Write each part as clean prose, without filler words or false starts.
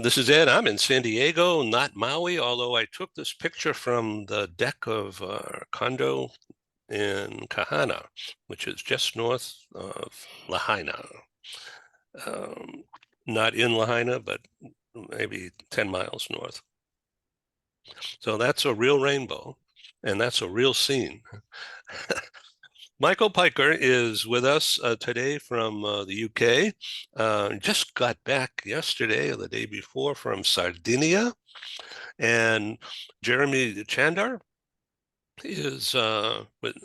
This is Ed. I'm in San Diego, not Maui, although I took this picture from the deck of our condo in Kahana, which is just north of Lahaina. Um, Not in Lahaina, but maybe 10 miles north. So that's a real rainbow, and that's a real scene. Michael Piker is with us today from the UK. Just got back yesterday or the day before from Sardinia. And Jeremy Chandar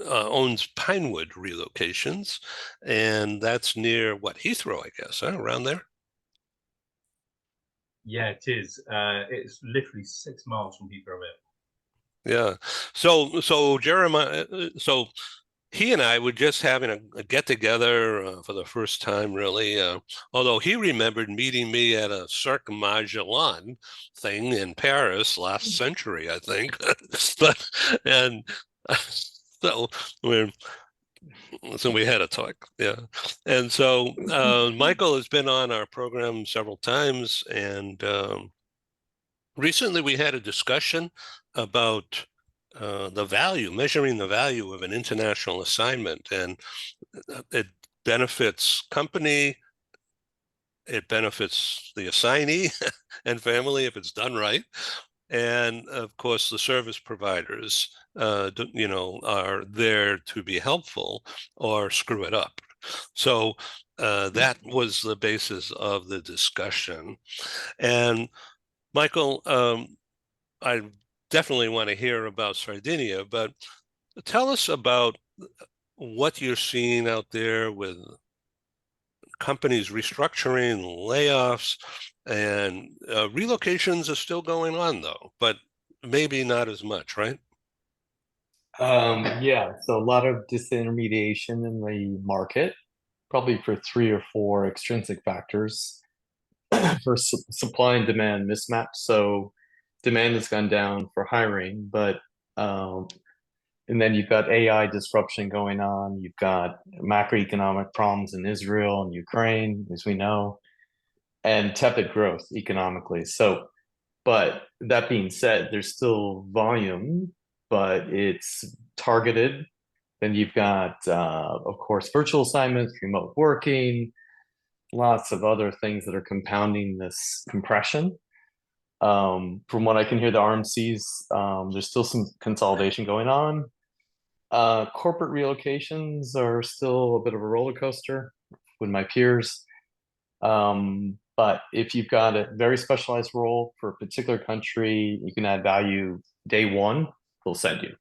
owns Pinewood Relocations, and that's near what, Heathrow, I guess, huh? Around there. Yeah, it is. It's literally 6 miles from Heathrow Airport. Yeah. So Jeremiah, so he and I were just having a get together for the first time, really. Although he remembered meeting me at a Cirque Magellan thing in Paris last century, I think. But and so we're so we had a talk, yeah. And so Michael has been on our program several times, and recently we had a discussion about measuring the value of an international assignment, and it benefits company, it benefits the assignee and family if it's done right, and of course the service providers, are there to be helpful or screw it up. So that was the basis of the discussion. And Michael, I definitely want to hear about Sardinia, but tell us about what you're seeing out there with companies restructuring, layoffs, and relocations are still going on though, but maybe not as much, right? Yeah, so a lot of disintermediation in the market, probably for three or four extrinsic factors. For supply and demand mismatch. So demand has gone down for hiring, but and then you've got AI disruption going on. You've got macroeconomic problems in Israel and Ukraine, as we know, and tepid growth economically. So, but that being said, there's still volume, but it's targeted. Then you've got, of course, virtual assignments, remote working, lots of other things that are compounding this compression. From what I can hear, the RMCs, there's still some consolidation going on. Corporate relocations are still a bit of a roller coaster with my peers. But if you've got a very specialized role for a particular country, you can add value day one, they'll send you.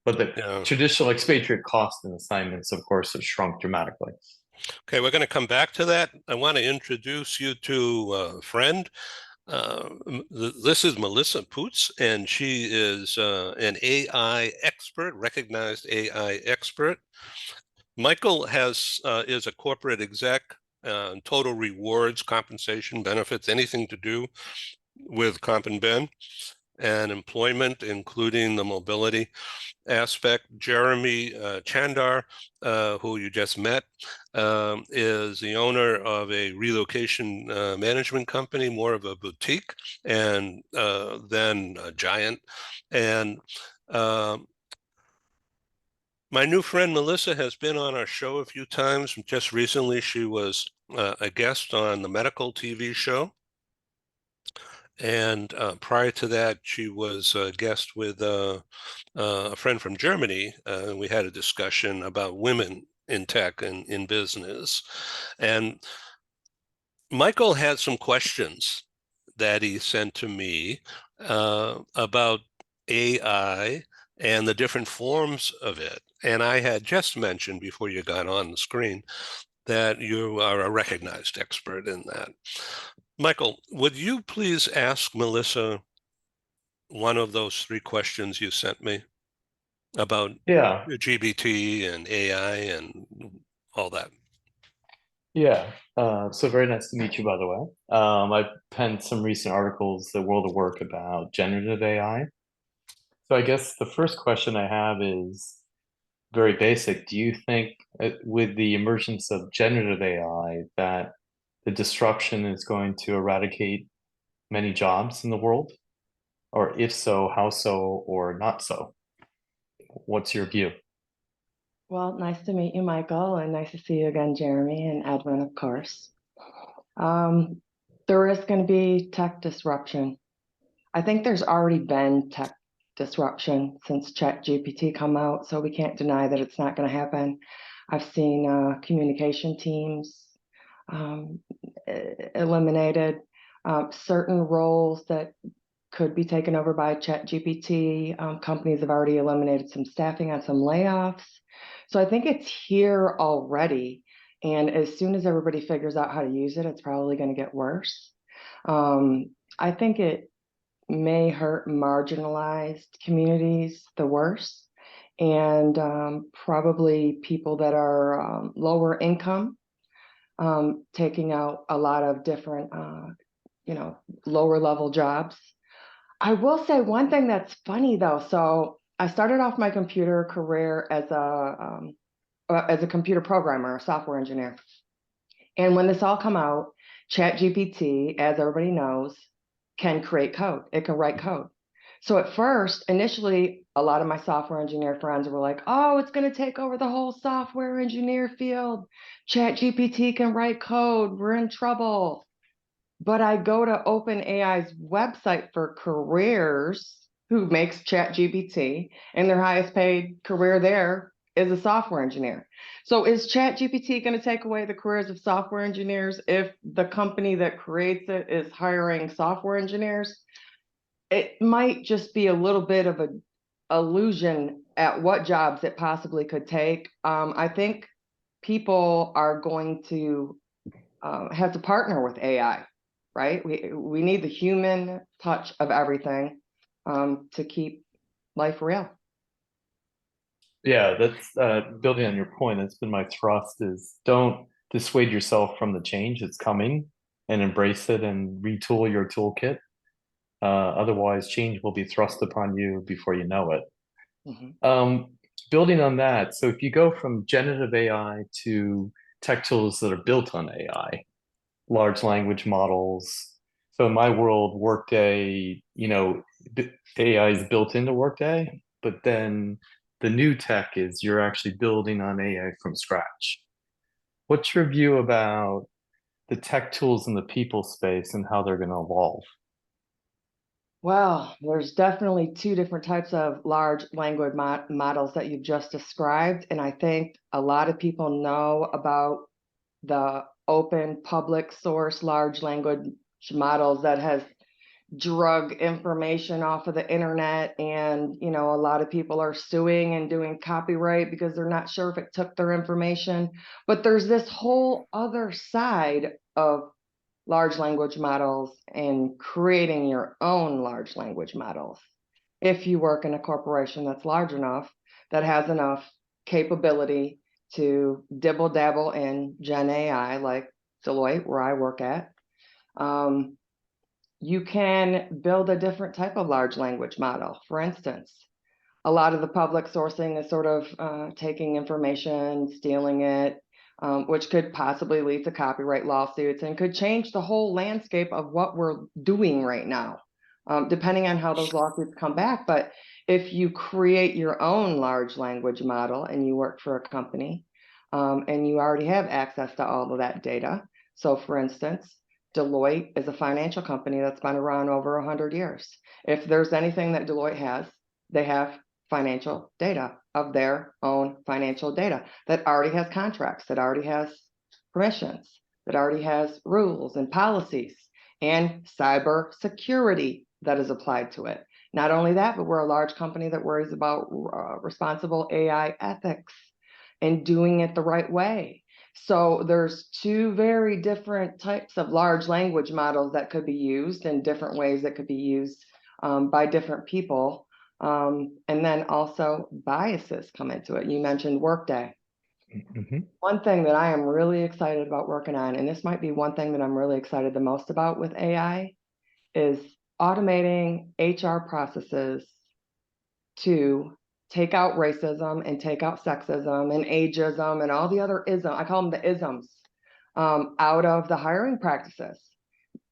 But the Yeah. traditional expatriate cost and assignments, of course, have shrunk dramatically. Okay, we're going to come back to that. I want to introduce you to a friend. This is Melissa Poots, and she is an AI expert, recognized AI expert. Michael is a corporate exec, total rewards, compensation, benefits, anything to do with comp and ben and employment, including the mobility aspect. Jeremy Chandar, who you just met, is the owner of a relocation management company, more of a boutique, and then a giant. And my new friend Melissa has been on our show a few times. Just recently, she was a guest on the medical TV show. And prior to that, she was a guest with a friend from Germany. We had a discussion about women in tech and in business. And Michael had some questions that he sent to me about AI and the different forms of it. And I had just mentioned before you got on the screen that you are a recognized expert in that. Michael, would you please ask Melissa one of those three questions you sent me about Yeah, GBT and AI and all that? yeah. So very nice to meet you, by the way. I've penned some recent articles at World of Work about generative AI. So I guess the first question I have is very basic. Do you think with the emergence of generative AI that the disruption is going to eradicate many jobs in the world? Or if so, how so, or not so? What's your view? Well, nice to meet you, Michael, and nice to see you again, Jeremy, and Edwin, of course. There is going to be tech disruption. I think there's already been tech disruption since ChatGPT come out, so we can't deny that it's not going to happen. I've seen communication teams eliminated, certain roles that could be taken over by ChatGPT. Companies have already eliminated some staffing on some layoffs. So I think it's here already. And as soon as everybody figures out how to use it, it's probably going to get worse. I think it may hurt marginalized communities the worst, and probably people that are lower income, taking out a lot of different, lower level jobs. I will say one thing that's funny though. So I started off my computer career as a computer programmer, a software engineer. And when this all come out, ChatGPT, as everybody knows, can create code. It can write code. So at first, initially, a lot of my software engineer friends were like, oh, it's going to take over the whole software engineer field. ChatGPT can write code. We're in trouble. But I go to OpenAI's website for careers, who makes ChatGPT, and their highest paid career there is a software engineer. So is ChatGPT going to take away the careers of software engineers if the company that creates it is hiring software engineers? It might just be a little bit of an illusion at what jobs it possibly could take. I think people are going to have to partner with AI. Right? We need the human touch of everything to keep life real. Yeah, that's building on your point. That's been my thrust is don't dissuade yourself from the change that's coming and embrace it and retool your toolkit. Otherwise, change will be thrust upon you before you know it. Building on that, so if you go from generative AI to tech tools that are built on AI, large language models. So in my world, Workday, AI is built into Workday, but then the new tech is you're actually building on AI from scratch. What's your view about the tech tools in the people space and how they're going to evolve? Well, there's definitely two different types of large language models that you've just described. And I think a lot of people know about the open public source large language models that has drug information off of the internet, and a lot of people are suing and doing copyright because they're not sure if it took their information. But there's this whole other side of large language models and creating your own large language models. If you work in a corporation that's large enough, that has enough capability to dibble dabble in Gen AI, like Deloitte, where I work at, you can build a different type of large language model. For instance, a lot of the public sourcing is sort of taking information, stealing it, which could possibly lead to copyright lawsuits and could change the whole landscape of what we're doing right now, depending on how those lawsuits come back. But if you create your own large language model and you work for a company, and you already have access to all of that data. So for instance, Deloitte is a financial company that's been around over 100 years. If there's anything that Deloitte has, they have financial data of their own financial data that already has contracts, that already has permissions, that already has rules and policies and cyber security that is applied to it. Not only that, but we're a large company that worries about responsible AI ethics and doing it the right way. So there's two very different types of large language models that could be used in different ways that could be used by different people. And then also biases come into it. You mentioned Workday. One thing that I am really excited about working on, and this might be one thing that I'm really excited the most about with AI, is automating HR processes to take out racism and take out sexism and ageism and all the other isms, I call them the isms, out of the hiring practices.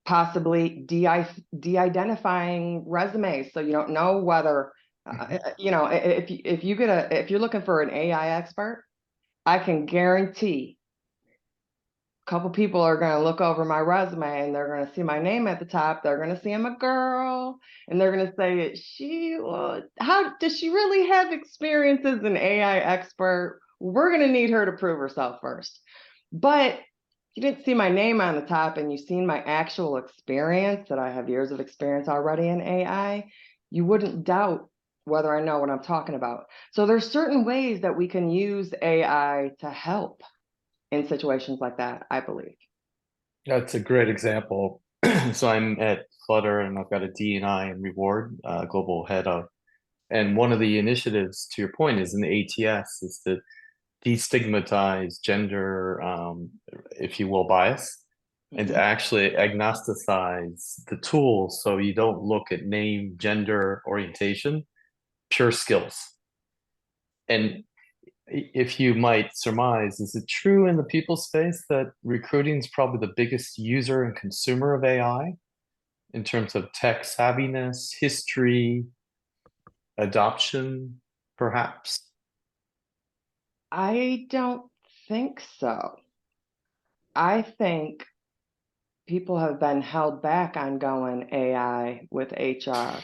possibly de-identifying resumes, so you don't know whether you know, if you're looking for an AI expert, I can guarantee a couple people are going to look over my resume and they're going to see my name at the top. They're going to see I'm a girl, and they're going to say, how does she really have experience as an AI expert? We're going to need her to prove herself first. But you didn't see my name on the top and you've seen my actual experience, that I have years of experience already in AI, you wouldn't doubt whether I know what I'm talking about. So there's certain ways that we can use AI to help in situations like that, I believe. That's a great example. So I'm at Flutter and I've got a D&I and reward global head of, and one of the initiatives, to your point, is in the ATS, is to destigmatize gender, if you will, bias, and to actually agnosticize the tools, so you don't look at name, gender, orientation, pure skills. And if you might surmise, is it true in the people space that recruiting is probably the biggest user and consumer of AI in terms of tech savviness, history, adoption, perhaps? I don't think so. I think people have been held back on going AI with HR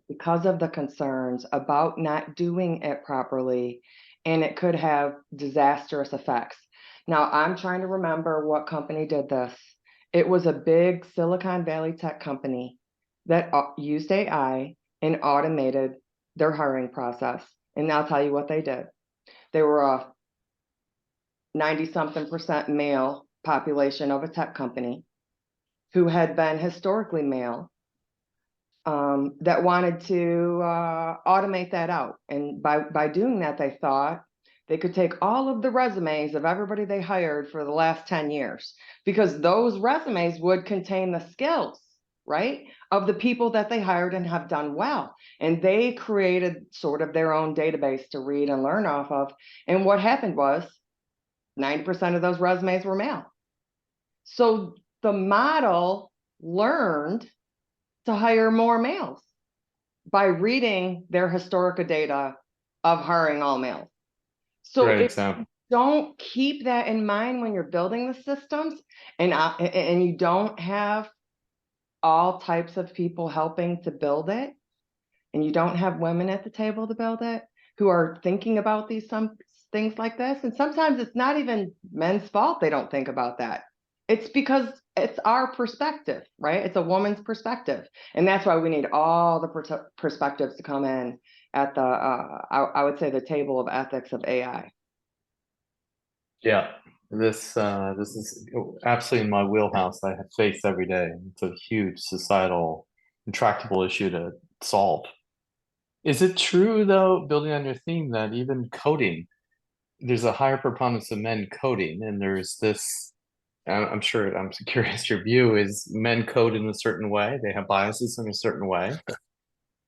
because of the concerns about not doing it properly, and it could have disastrous effects. Now, I'm trying to remember what company did this. It was a big Silicon Valley tech company that used AI and automated their hiring process. And I'll tell you what they did. They were a 90-something% male population of a tech company who had been historically male, that wanted to automate that out. And by doing that, they thought they could take all of the resumes of everybody they hired for the last 10 years, because those resumes would contain the skills, right, of the people that they hired and have done well. And they created sort of their own database to read and learn off of. And what happened was 90% of those resumes were male. So the model learned to hire more males by reading their historical data of hiring all males. So Great if example. you don't keep that in mind when you're building the systems, and you don't have all types of people helping to build it, and you don't have women at the table to build it who are thinking about some things like this, and sometimes it's not even men's fault they don't think about that. It's because it's our perspective, right? It's a woman's perspective. And that's why we need all the perspectives to come in at the, I would say, the table of ethics of AI. Yeah, this is absolutely in my wheelhouse. I have faced every day. It's a huge societal, intractable issue to solve. Is it true, though, building on your theme, that even coding, there's a higher preponderance of men coding, and there's this, I'm sure, I'm curious your view, is men code in a certain way, they have biases in a certain way,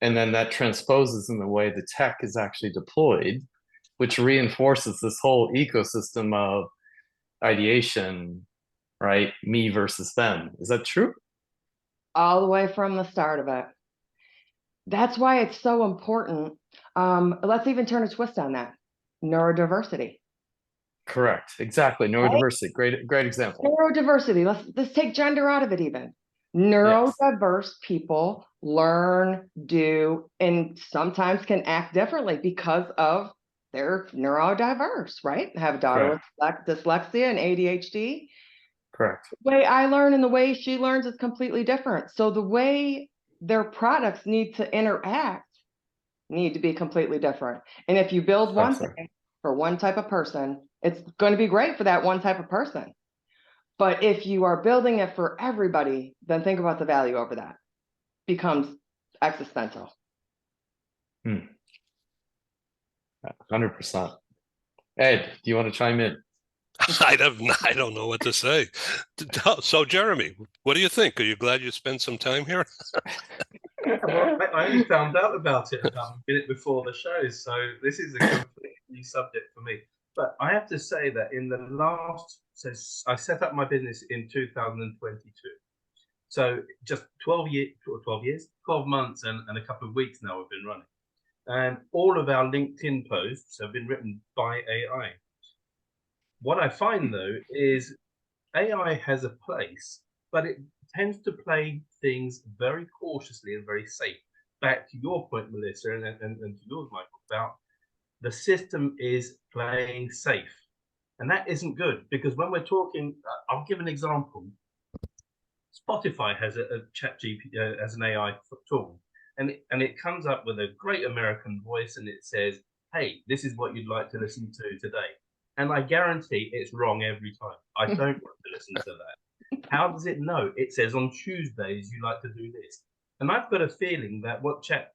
and then that transposes in the way the tech is actually deployed, which reinforces this whole ecosystem of ideation, right? Me versus them. Is that true? All the way from the start of it. That's why it's so important. Let's even turn a twist on that. Neurodiversity. Correct. Exactly. Neurodiversity. Great example. Neurodiversity. Let's take gender out of it even. Yes. Neurodiverse people learn, do, and sometimes can act differently because of they're neurodiverse, right? I have a daughter with dyslexia and ADHD. Correct. The way I learn and the way she learns is completely different. So the way their products need to interact need to be completely different. And if you build one thing for one type of person, it's going to be great for that one type of person. But if you are building it for everybody, then think about the value over that. Becomes existential. 100%. Ed, do you want to chime in? I don't know what to say. So, Jeremy, what do you think? Are you glad you spent some time here? Well, I only found out about it a minute before the show, so this is a completely new subject for me. But I have to say that in the last, so I set up my business in 2022. So just 12 years, 12 months and a couple of weeks now we've been running. And all of our LinkedIn posts have been written by AI. What I find though is AI has a place, but it tends to play things very cautiously and very safe. Back to your point, Melissa, and to yours, Michael, about the system is playing safe. And that isn't good because when we're talking, I'll give an example. Spotify has a chat GPT as an AI tool, and it comes up with a great American voice, and it says, "Hey, this is what you'd like to listen to today," and I guarantee it's wrong every time. I don't want to listen to that. How does it know? It says on Tuesdays you like to do this, and I've got a feeling that what chat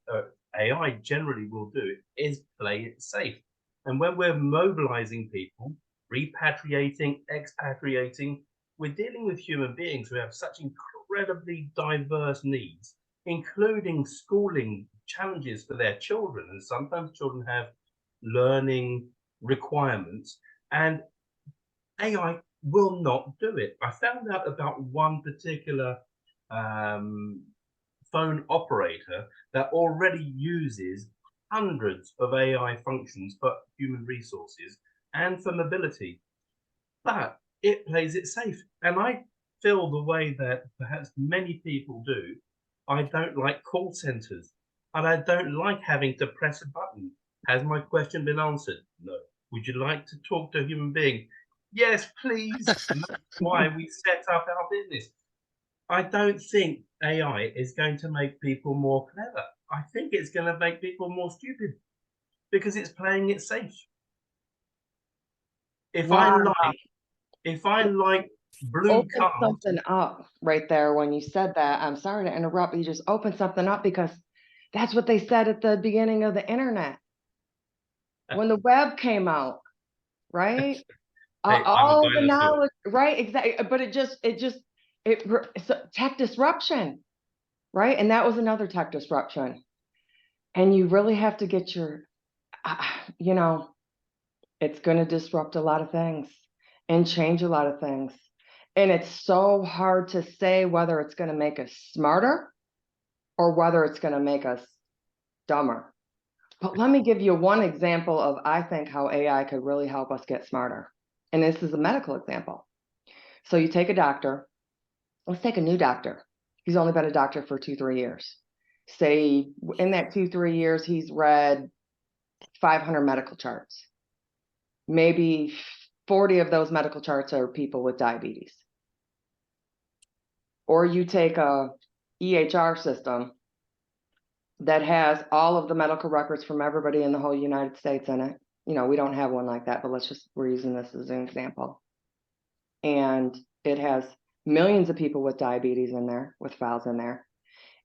AI generally will do is play it safe. And when we're mobilizing people, repatriating, expatriating, we're dealing with human beings who have such incredibly diverse needs, including schooling challenges for their children. And sometimes children have learning requirements, and AI will not do it. I found out about one particular phone operator that already uses hundreds of AI functions for human resources and for mobility, but it plays it safe. And I feel the way that perhaps many people do. I don't like call centers, and I don't like having to press a button. Has my question been answered? No. Would you like to talk to a human being? Yes, please. And that's why we set up our business. I don't think AI is going to make people more clever. I think it's going to make people more stupid because it's playing it safe. If I Wow. like blue Open cars, something up right there when you said that. I'm sorry to interrupt, but you just opened something up because that's what they said at the beginning of the internet. When the web came out, right? hey, I'm a All the dinosaur. knowledge, right? Exactly. But it's tech disruption, right? And that was another tech disruption. And you really have to get your, you know, it's going to disrupt a lot of things and change a lot of things. And it's so hard to say whether it's going to make us smarter or whether it's going to make us dumber. But let me give you one example of, I think, how AI could really help us get smarter. And this is a medical example. So you take a doctor, let's take a new doctor. He's only been a doctor for 2-3 years. Say in that 2-3 years, he's read 500 medical charts. Maybe 40 of those medical charts are people with diabetes. Or you take a EHR system that has all of the medical records from everybody in the whole United States in it. You know, we don't have one like that, but we're using this as an example. And it has millions of people with diabetes in there, with files in there.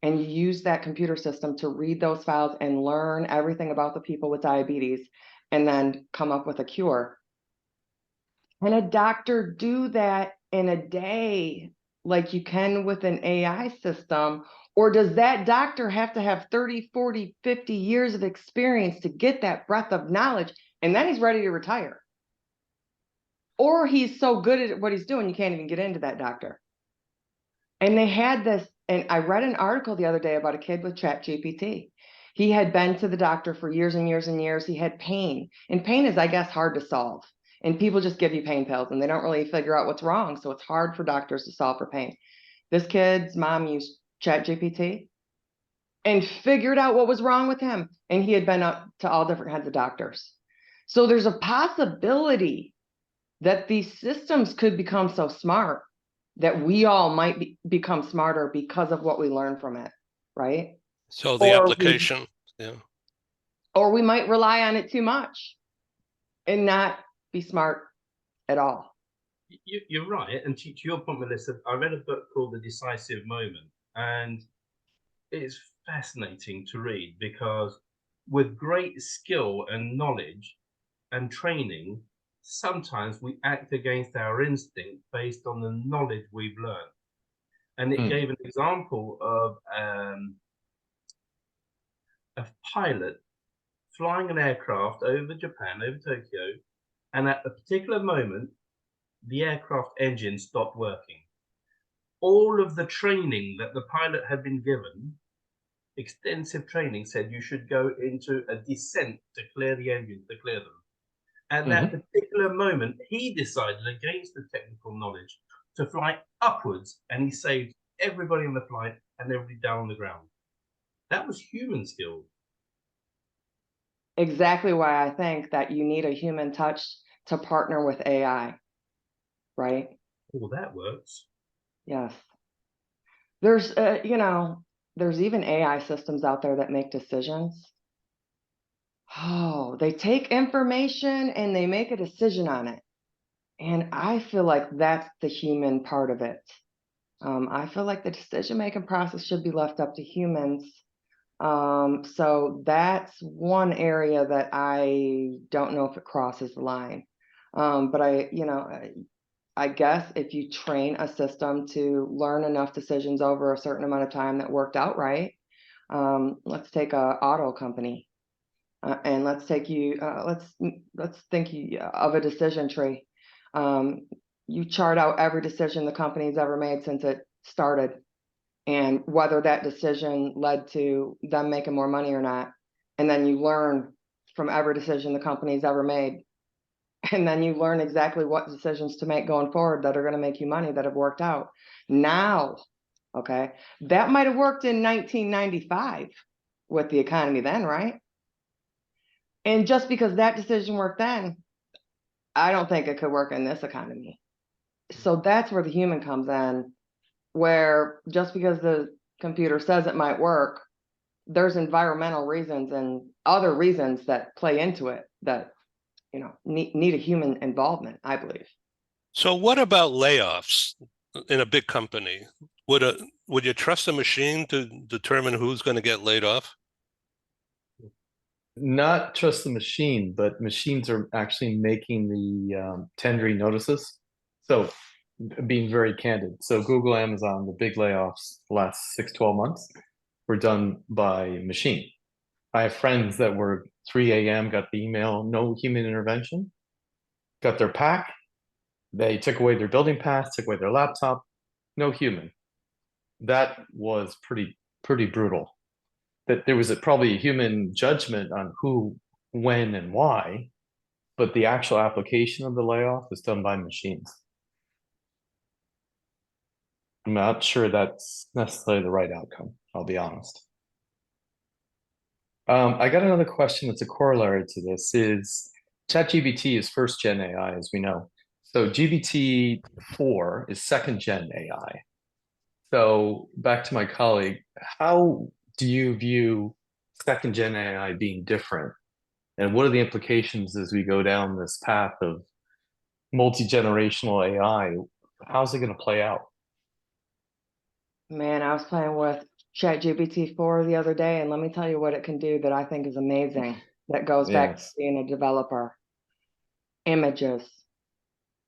And you use that computer system to read those files and learn everything about the people with diabetes and then come up with a cure. Can a doctor do that in a day like you can with an AI system? Or does that doctor have to have 30, 40, 50 years of experience to get that breadth of knowledge, and then he's ready to retire? Or he's so good at what he's doing, you can't even get into that doctor. And they had this, and I read an article the other day about a kid with ChatGPT. He had been to the doctor for years and years and years. He had pain, and pain is, I guess, hard to solve. And people just give you pain pills and they don't really figure out what's wrong. So it's hard for doctors to solve for pain. This kid's mom used ChatGPT and figured out what was wrong with him. And he had been up to all different kinds of doctors. So there's a possibility that these systems could become so smart that we all might become smarter because of what we learn from it, right? So the application, yeah. Or we might rely on it too much and not be smart at all. You're right. And to your point, Melissa, I read a book called The Decisive Moment, and it's fascinating to read because with great skill and knowledge and training, sometimes we act against our instinct based on the knowledge we've learned. And it gave an example of a pilot flying an aircraft over Japan, over Tokyo, and at a particular moment, the aircraft engine stopped working. all of the training that the pilot had been given, extensive training, said you should go into a descent to clear the engines, to clear them. At that particular moment, he decided against the technical knowledge to fly upwards, and he saved everybody on the flight and everybody down on the ground. That was human skill. Exactly why I think that you need a human touch to partner with AI, right? Well, that works. Yes. There's, there's even AI systems out there that make decisions. Oh, they take information and they make a decision on it. And I feel like that's the human part of it. I feel like the decision-making process should be left up to humans. So that's one area that I don't know if it crosses the line. But I guess if you train a system to learn enough decisions over a certain amount of time that worked out right, let's take a auto company, and let's think of a decision tree. You chart out every decision the company's ever made since it started, and whether that decision led to them making more money or not. And then you learn from every decision the company's ever made. And then you learn exactly what decisions to make going forward that are going to make you money, that have worked out. Now, okay, that might have worked in 1995 with the economy then, right? And just because that decision worked then, I don't think it could work in this economy. So that's where the human comes in, where just because the computer says it might work, there's environmental reasons and other reasons that play into it that need a human involvement, I believe. So what about layoffs in a big company? Would you trust a machine to determine who's going to get laid off? Not just the machine, but machines are actually making the tendering notices. So being very candid. So Google, Amazon, the big layoffs the last 6-12 months were done by machine. I have friends that were 3 a.m., got the email, no human intervention, got their pack. They took away their building pass, took away their laptop, no human. That was pretty brutal. That there was probably a human judgment on who, when, and why, but the actual application of the layoff is done by machines. I'm not sure that's necessarily the right outcome, I'll be honest. I got another question that's a corollary to this is ChatGPT is first gen AI, as we know. So GPT-4 is second gen AI. So back to my colleague, how do you view second gen AI being different? And what are the implications as we go down this path of multi-generational AI? How's it going to play out? Man, I was playing with ChatGPT-4 the other day, and let me tell you what it can do that I think is amazing. That goes back to Yes. being a developer. Images.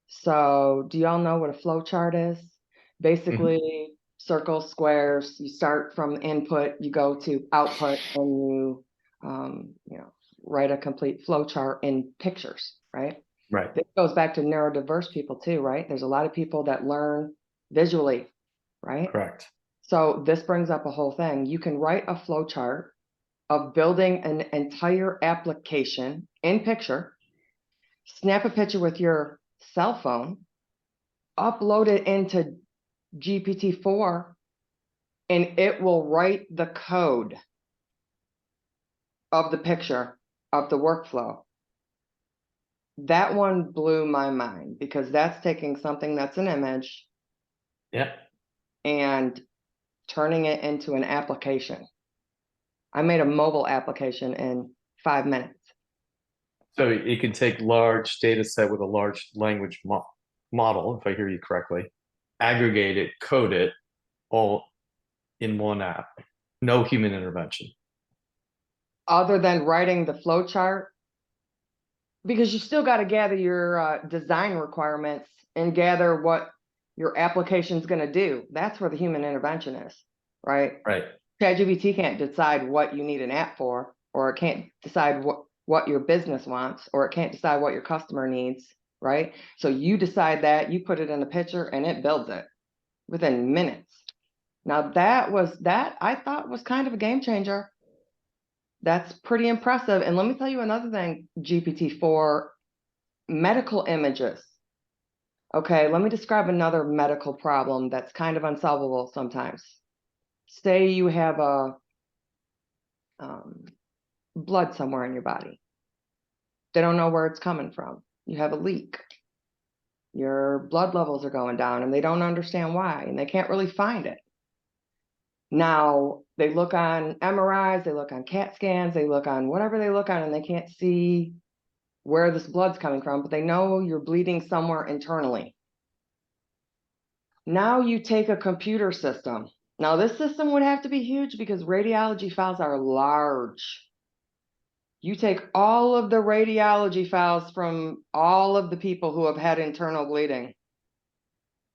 So do y'all know what a flow chart is? Basically, circles, squares, you start from input, you go to output, and you write a complete flow chart in pictures, right? Right. This goes back to neurodiverse people too, right? There's a lot of people that learn visually, right? Correct. So this brings up a whole thing. You can write a flow chart of building an entire application in picture, snap a picture with your cell phone, upload it into GPT-4, and it will write the code of the picture of the workflow. That one blew my mind because that's taking something that's an image, Yeah. and turning it into an application. I made a mobile application in 5 minutes. So it can take large data set with a large language model, if I hear you correctly, aggregate it, code it, all in one app. No human intervention. Other than writing the flow chart, because you still got to gather your design requirements and gather what your application's going to do. That's where the human intervention is, right? Right. ChatGPT can't decide what you need an app for, or it can't decide what your business wants, or it can't decide what your customer needs, right? So you decide that, you put it in a picture, and it builds it. within minutes. Now that I thought was kind of a game changer. That's pretty impressive. And let me tell you another thing, GPT-4 medical images. Okay, let me describe another medical problem that's kind of unsolvable sometimes. Say you have a blood somewhere in your body. They don't know where it's coming from. You have a leak. Your blood levels are going down and they don't understand why, and they can't really find it. Now, they look on MRIs, they look on CAT scans, they look on whatever they look on, and they can't see where this blood's coming from, but they know you're bleeding somewhere internally. Now you take a computer system. Now, this system would have to be huge because radiology files are large. You take all of the radiology files from all of the people who have had internal bleeding,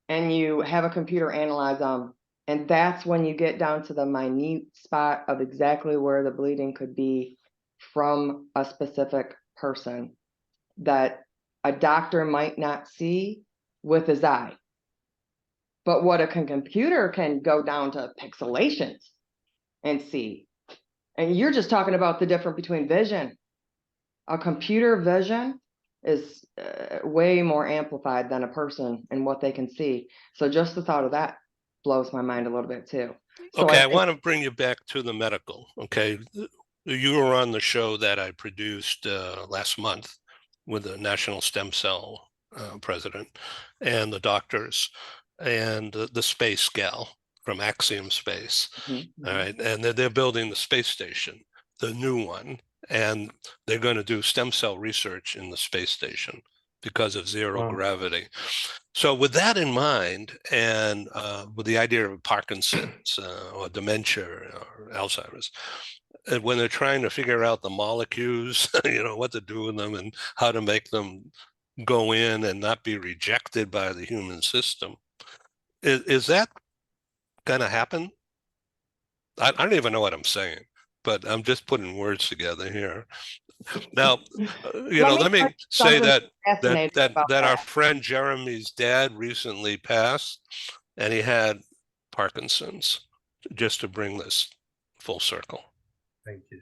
and you have a computer analyze them. And that's when you get down to the minute spot of exactly where the bleeding could be from a specific person that a doctor might not see with his eye. But what a computer can go down to pixelations and see. And you're just talking about the difference between vision. A computer vision is way more amplified than a person and what they can see. So just the thought of that blows my mind a little bit too. So Okay, I want to bring you back to the medical. Okay, you were on the show that I produced last month with the National Stem Cell president and the doctors and the space gal from Axiom Space. Mm-hmm. All right, and they're building the space station, the new one, and they're going to do stem cell research in the space station because of zero gravity. So with that in mind, and with the idea of Parkinson's or dementia or Alzheimer's, when they're trying to figure out the molecules, what to do with them and how to make them go in and not be rejected by the human system, is that going to happen? I don't even know what I'm saying, but I'm just putting words together here. Now, let me say that our friend Jeremy's dad recently passed, and he had Parkinson's, just to bring this full circle. Thank you.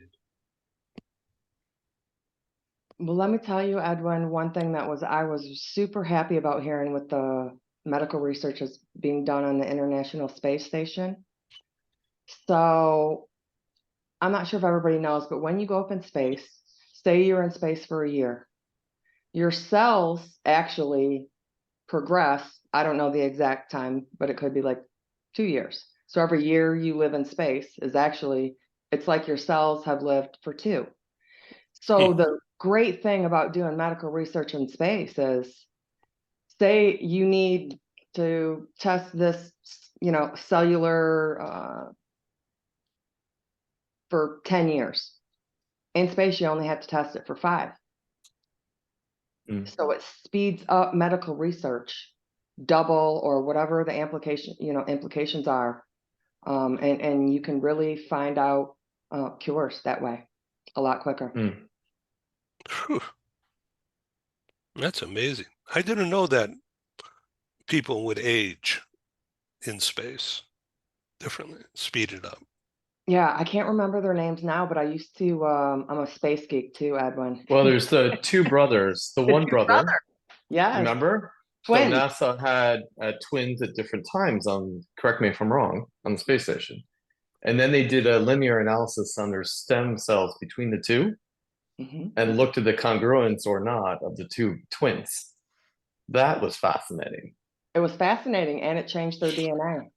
Well, let me tell you, Edwin, one thing that I was super happy about hearing with the medical research that's being done on the International Space Station. So I'm not sure if everybody knows, but when you go up in space, say you're in space for a year, your cells actually progress. I don't know the exact time, but it could be like 2 years. So every year you live in space is actually, it's like your cells have lived for 2. So the great thing about doing medical research in space is, say you need to test this, cellular for 10 years. In space, you only have to test it for 5. So it speeds up medical research double or whatever the implications are. And you can really find out cures that way a lot quicker. Whew. That's amazing. I didn't know that people would age in space differently, speed it up. Yeah, I can't remember their names now, but I used to, I'm a space geek too, Edwin. Well, there's the 2 brothers, the one brother. Yes. Remember? Twins. So NASA had twins at different times correct me if I'm wrong, on the space station. And then they did a linear analysis on their stem cells between the 2 and looked at the congruence or not of the 2 twins. That was fascinating. It was fascinating, and it changed their DNA.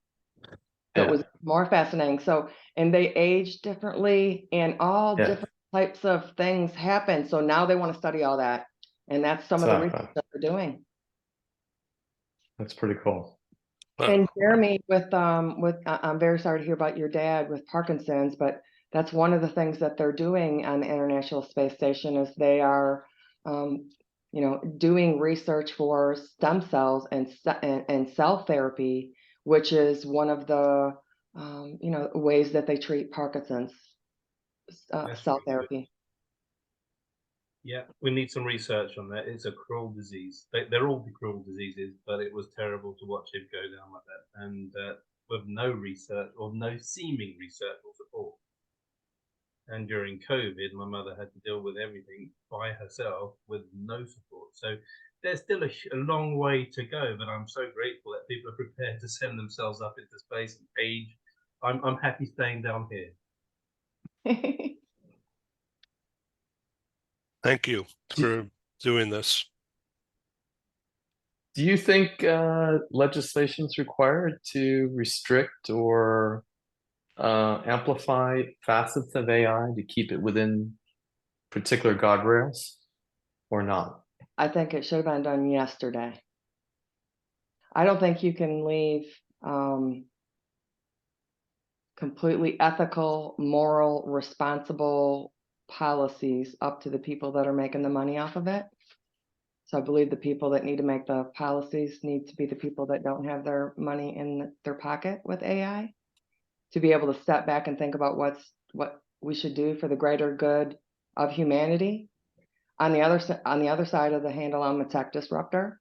It was more fascinating. So, and they age differently, and all different types of things happen. So now they want to study all that, and that's some of the research that they're doing. That's pretty cool. And Jeremy, I'm very sorry to hear about your dad with Parkinson's, but that's one of the things that they're doing on the International Space Station is they are, doing research for stem cells and cell therapy, which is one of the, ways that they treat Parkinson's, cell therapy. Yeah, we need some research on that. It's a cruel disease. They're all cruel diseases, but it was terrible to watch him go down like that, and with no research or no seeming research or support. And during COVID, my mother had to deal with everything by herself with no support. So there's still a long way to go, but I'm so grateful that people are prepared to send themselves up into space and age. I'm happy staying down here. Thank you for doing this. Do you think legislation is required to restrict or amplify facets of AI to keep it within particular guardrails or not? I think it should have been done yesterday. I don't think you can leave completely ethical, moral, responsible policies up to the people that are making the money off of it. So I believe the people that need to make the policies need to be the people that don't have their money in their pocket with AI, to be able to step back and think about what we should do for the greater good of humanity. On the other side of the handle, I'm a tech disruptor,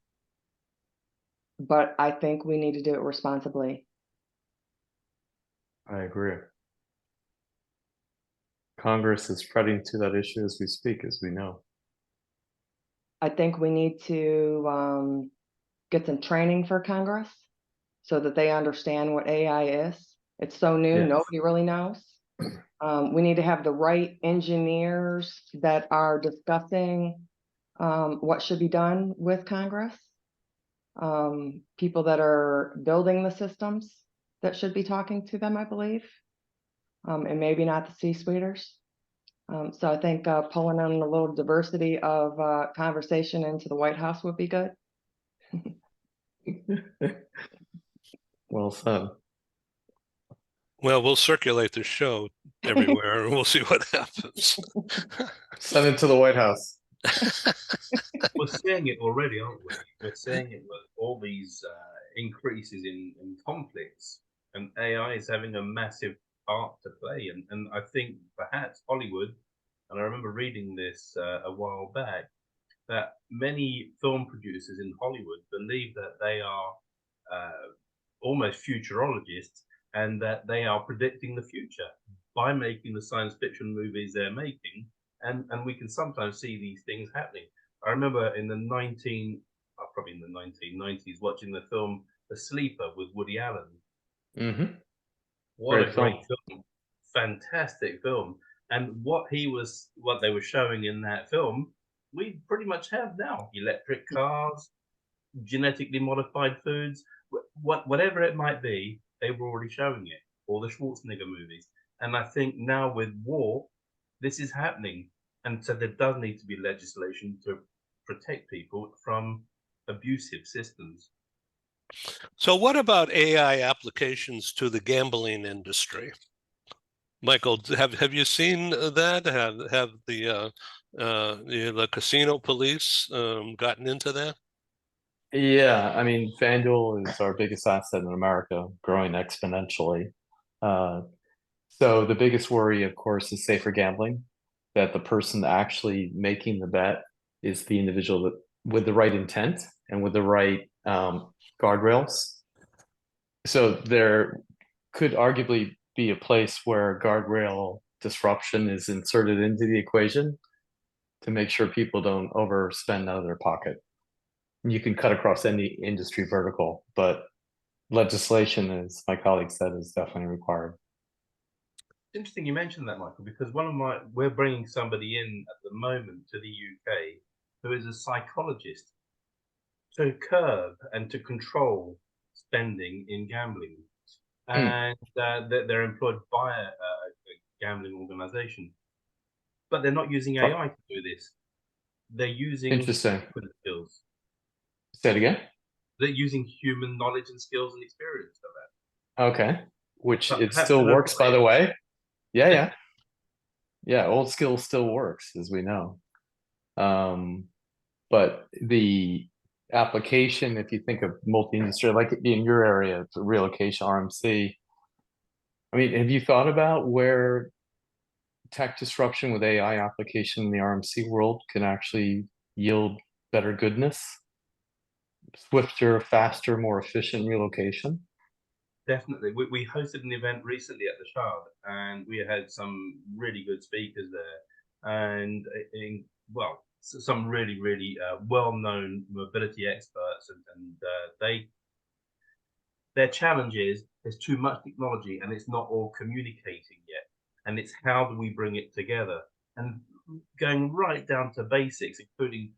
but I think we need to do it responsibly. I agree. Congress is spreading to that issue as we speak, as we know. I think we need to get some training for Congress so that they understand what AI is. It's so new, Yes. nobody really knows. We need to have the right engineers that are discussing what should be done with Congress. People that are building the systems that should be talking to them, I believe, and maybe not the C-suiters. So I think pulling in a little diversity of conversation into the White House would be good. Well said. Well, we'll circulate the show everywhere and we'll see what happens. Send it to the White House. We're seeing it already, aren't we? We're seeing it with all these increases in conflicts, and AI is having a massive part to play. And I think perhaps Hollywood, and I remember reading this a while back, that many film producers in Hollywood believe that they are almost futurologists and that they are predicting the future by making the science fiction movies they're making. And we can sometimes see these things happening. I remember in probably in the 1990s, watching the film The Sleeper with Woody Allen. Mm-hmm. What a great film. Fantastic film. And what they were showing in that film, we pretty much have now. Electric cars, genetically modified foods, whatever it might be, they were already showing it. All the Schwarzenegger movies. And I think now with war, this is happening. And so there does need to be legislation to protect people from abusive systems. So what about AI applications to the gambling industry? Michael, have you seen that? Have the casino police gotten into that? Yeah, I mean, FanDuel is our biggest asset in America, growing exponentially. So the biggest worry, of course, is safer gambling, that the person actually making the bet is the individual that with the right intent and with the right guardrails. So there could arguably be a place where guardrail disruption is inserted into the equation to make sure people don't overspend out of their pocket. You can cut across any industry vertical, but legislation, as my colleague said, is definitely required. Interesting you mentioned that, Michael, because we're bringing somebody in at the moment to the UK who is a psychologist to curb and to control spending in gambling. And they're employed by a gambling organization, but they're not using AI to do this. They're using Interesting. human skills. Say it again. They're using human knowledge and skills and experience of that. Okay. Which But it perhaps still an works, by the overlay. way. Yeah. Yeah, old skill still works, as we know. But the application, if you think of multi-industry, like in your area, relocation, RMC, I mean, have you thought about where tech disruption with AI application in the RMC world can actually yield better goodness, swifter, faster, more efficient relocation. Definitely. We hosted an event recently at the Shard, and we had some really good speakers there, and well, some really, really well-known mobility experts, and their challenge is there's too much technology and it's not all communicating yet, and it's how do we bring it together, and going right down to basics, including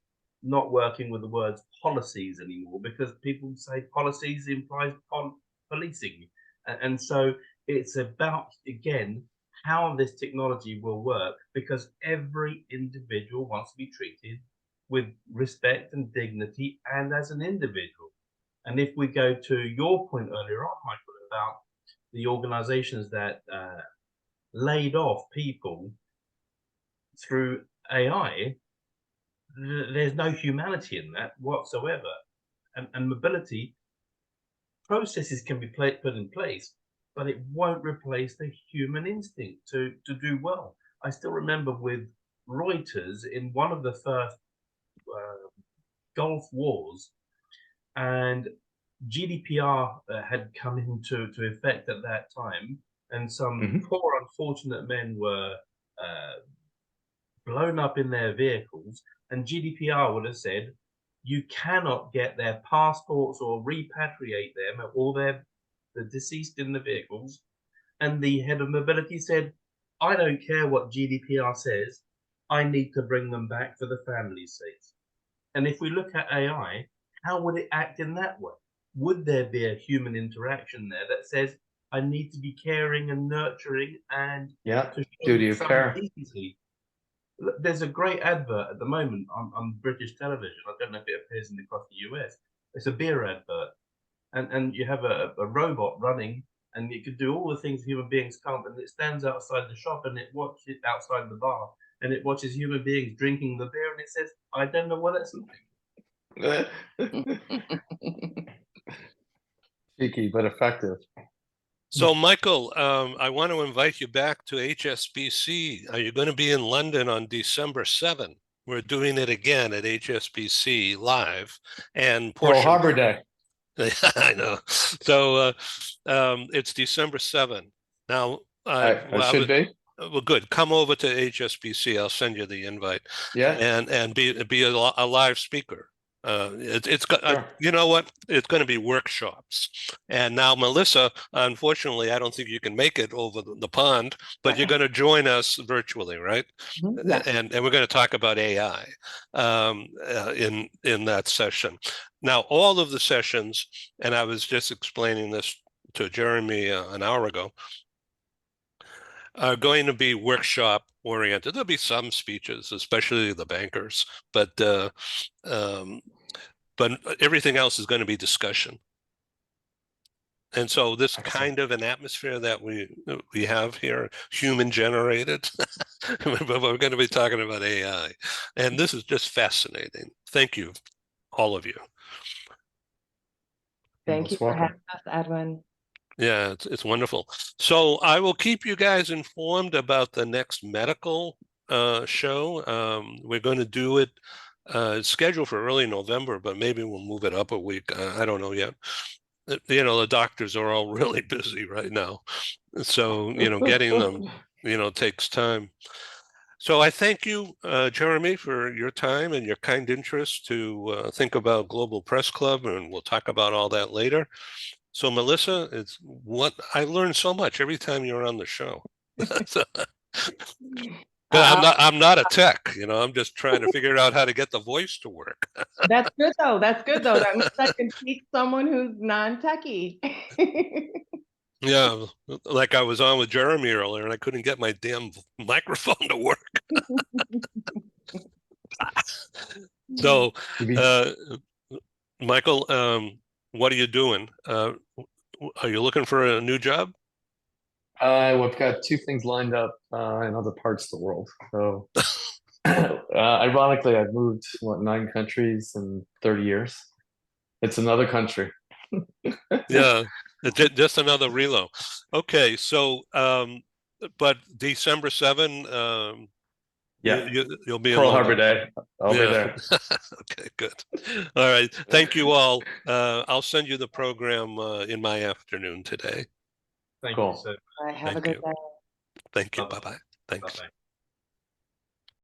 not working with the words policies anymore, because people say policies implies policing. And so it's about, again, how this technology will work, because every individual wants to be treated with respect and dignity and as an individual. And if we go to your point earlier on, Michael, about the organizations that laid off people through AI, there's no humanity in that whatsoever. And mobility processes can be put in place, but it won't replace the human instinct to do well. I still remember with Reuters in one of the first Gulf wars, and GDPR had come into effect at that time, and some poor unfortunate men were blown up in their vehicles, and GDPR would have said you cannot get their passports or repatriate them or the deceased in the vehicles. And the head of mobility said, I don't care what GDPR says, I need to bring them back for the family's sake. And if we look at AI, how would it act in that way? Would there be a human interaction there that says, I need to be caring and nurturing and to show duty of some care. decency? There's a great advert at the moment on British television. I don't know if it appears across the US. It's a beer advert, and you have a robot running, and it could do all the things human beings can't. And it stands outside the shop, and it watches outside the bar, and it watches human beings drinking the beer, and it says, "I don't know what it's like." Cheeky but effective. So, Michael, I want to invite you back to HSBC. Are you going to be in London on December 7th? We're doing it again at HSBC live, and Pearl Harbor Day. I know. So it's December 7th. Now, I should be. Well, good. Come over to HSBC. I'll send you the invite. Yeah. And be a live speaker. Sure. You know what? It's going to be workshops. And now, Melissa, unfortunately, I don't think you can make it over the pond, but you're going to join us virtually, right? Yeah. And we're going to talk about AI in that session. Now, all of the sessions, and I was just explaining this to Jeremy an hour ago, are going to be workshop oriented. There'll be some speeches, especially the bankers, but everything else is going to be discussion. And so this kind of an atmosphere that we have here, human generated, but we're going to be talking about AI, and this is just fascinating. Thank you, all of you. Thank you for having us, Edwin. Yeah, it's wonderful. So I will keep you guys informed about the next medical show. We're going to do it. It's scheduled for early November, but maybe we'll move it up a week. I don't know yet. You know, the doctors are all really busy right now. So, you know, getting them, you know, takes time. So I thank you, Jeremy, for your time and your kind interest to think about Global Press Club, and we'll talk about all that later. So Melissa, it's what I learned so much every time you're on the show. So, I'm not a tech, you know, I'm just trying to figure out how to get the voice to work. That's good though. That's good though. That means I can teach someone who's non-techie. Yeah, like I was on with Jeremy earlier and I couldn't get my damn microphone to work. So, Michael, what are you doing? Are you looking for a new job? I've got two things lined up in other parts of the world. So, ironically, I've moved 9 countries in 30 years. It's another country. Yeah, just another relo. Okay, so but December 7, Yeah, you'll be in Pearl London. Harbor Day. I'll be Yeah. there. Okay, good. All right. Thank you all. I'll send you the program in my afternoon today. Thank Cool. you so much. All right, have a Thank good you. day. Thank you. Bye-bye. Bye-bye. Thanks. Bye-bye.